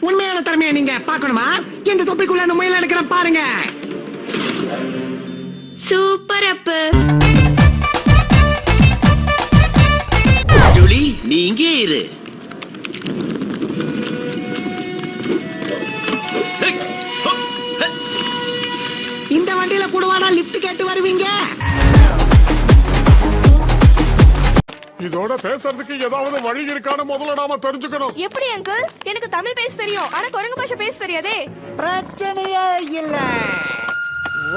உண்மையான திறமையை நீங்க பார்க்கணுமா? இந்த தொப்பிக்குள்ள அந்த முயல் எடுக்கிற பாருங்க. சூப்பர் அப்பு. ஜூலி, நீ இங்கே இரு. இந்த வண்டியில கூடவாடா லிஃப்ட் கேட்டு வருவீங்க? இதோட பேசுறதுக்கு ஏதாவது வழி இருக்கான்னு முதல்ல நாம தெரிஞ்சுக்கணும். எப்படி அங்கிள்? எனக்கு தமிழ் பேச தெரியும், ஆனா குரங்கு பாஷை பேச தெரியாதே. பிரச்சனையே இல்ல,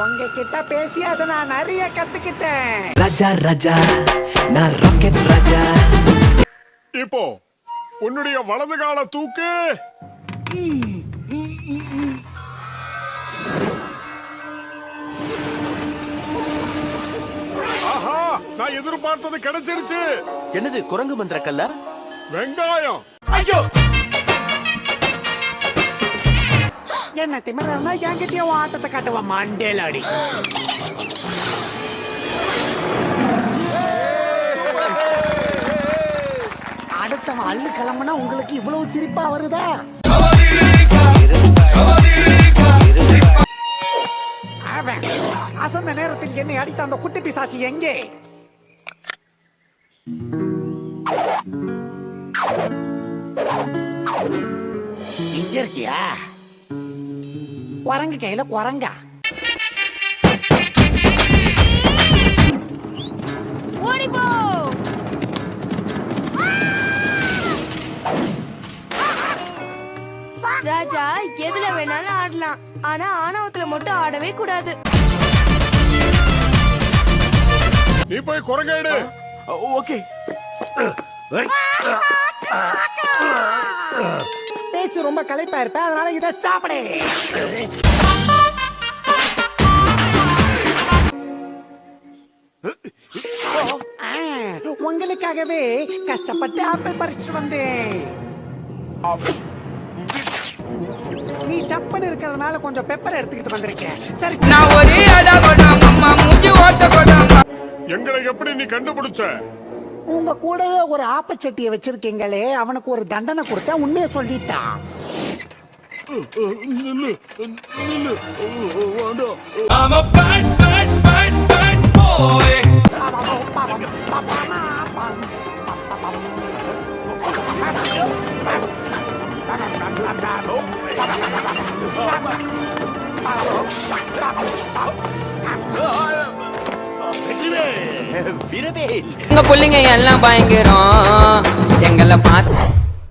உங்ககிட்ட பேசி அதை நான் நிறைய கத்துக்கிட்டேன். ராஜா ராஜா நான் ராக்கெட் ராஜா. இப்போ உன்னுடைய வலது கால தூக்கு. ஆஹா, நான் எதிர்பார்த்தது கிடைச்சிருச்சு. என்னது குரங்கு மந்திர கல்ல? வெங்காயம். ஐயோ, என்ன திமிரா என்கிட்டயே ஆட்டத்தை காட்டுவா மண்டேல அடி. அடுத்தவன் அள்ளு கிளம்புனா உங்களுக்கு இவ்வளவு சிரிப்பா வருதா? அசந்த நேரத்தில் என்னை அடித்த அந்த குட்டி பிசாசி எங்கே? இங்க இருக்கியா? குரங்கு கையில குரங்கா? ஓடிப்போ. ராஜா எதுல வேணாலும் ஆடலாம், ஆனா ஆணவத்துல மட்டும் ஆடவே கூடாது. நீ போய் குரங்க எடு. ஓகே. பேச்சு ரொம்ப களைப்பா இருப்ப, அதனால இதை சாப்பிடு. உங்களுக்காகவே கஷ்டப்பட்டு ஆப்பிள் பறிச்சு வந்தேன். நீ சப்பன்னு இருக்கிறதுனால கொஞ்சம் பெப்பர் எடுத்துக்கிட்டு வந்திருக்கேன். சரி, நான் ஒரே அடகோடம் அம்மா மூஞ்சி ஓட்டகோடம். எங்களை எப்படி நீ கண்டுபிடிச்ச? உங்க கூடவே ஒரு ஆப்பச்சட்டியை வச்சிருக்கீங்களே, அவனுக்கு ஒரு தண்டனை கொடுத்த உண்மையை சொல்லிட்டான். I'm a bad, bad, bad, bad boy. விரவேல். எங்க புள்ளைங்க எல்லாம் பயங்கரம் எங்களை பார்த்து